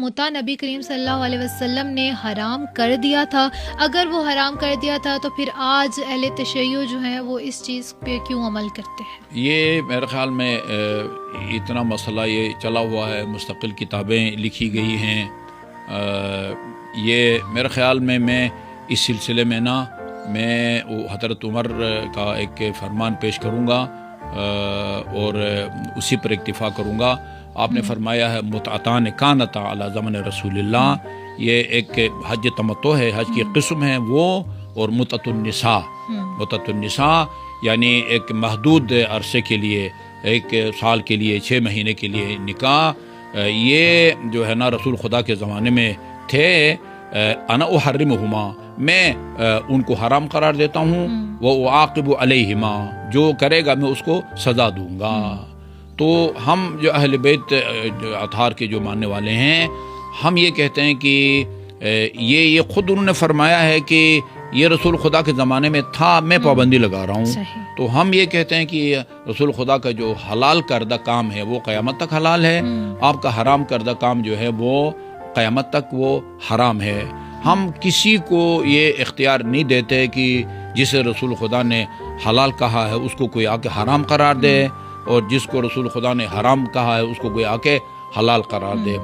متع نبی کریم صلی اللہ علیہ وسلم نے حرام کر دیا تھا؟ اگر وہ حرام کر دیا تھا تو پھر آج اہل تشیع جو ہیں وہ اس چیز پہ کیوں عمل کرتے ہیں؟ یہ میرے خیال میں اتنا مسئلہ یہ چلا ہوا ہے، مستقل کتابیں لکھی گئی ہیں. یہ میرے خیال میں اس سلسلے میں میں حضرت عمر کا ایک فرمان پیش کروں گا اور اسی پر اکتفا کروں گا. آپ نے فرمایا ہے متعتان کانتا علی زمن رسول اللہ، یہ ایک حج تمتع ہے، حج کی قسم ہے وہ، اور متعت النساء. متعت النساء یعنی ایک محدود عرصے کے لیے، 1 سال کے لیے، 6 مہینے کے لیے نکاح. یہ جو ہے نا رسول خدا کے زمانے میں تھے. انا احرمہما، میں ان کو حرام قرار دیتا ہوں. وہ اعاقب علیہما، جو کرے گا میں اس کو سزا دوں گا. تو ہم جو اہل بیت اطہار کے جو ماننے والے ہیں، ہم یہ کہتے ہیں کہ یہ خود انہوں نے فرمایا ہے کہ یہ رسول خدا کے زمانے میں تھا، میں پابندی لگا رہا ہوں. تو ہم یہ کہتے ہیں کہ رسول خدا کا جو حلال کردہ کام ہے وہ قیامت تک حلال ہے. آپ کا حرام کردہ کام جو ہے وہ قیامت تک وہ حرام ہے. ہم کسی کو یہ اختیار نہیں دیتے کہ جسے رسول خدا نے حلال کہا ہے اس کو کوئی آ کے حرام قرار دے، اور جس کو رسول خدا نے حرام کہا ہے اس کو کوئی آ کے حلال قرار دے.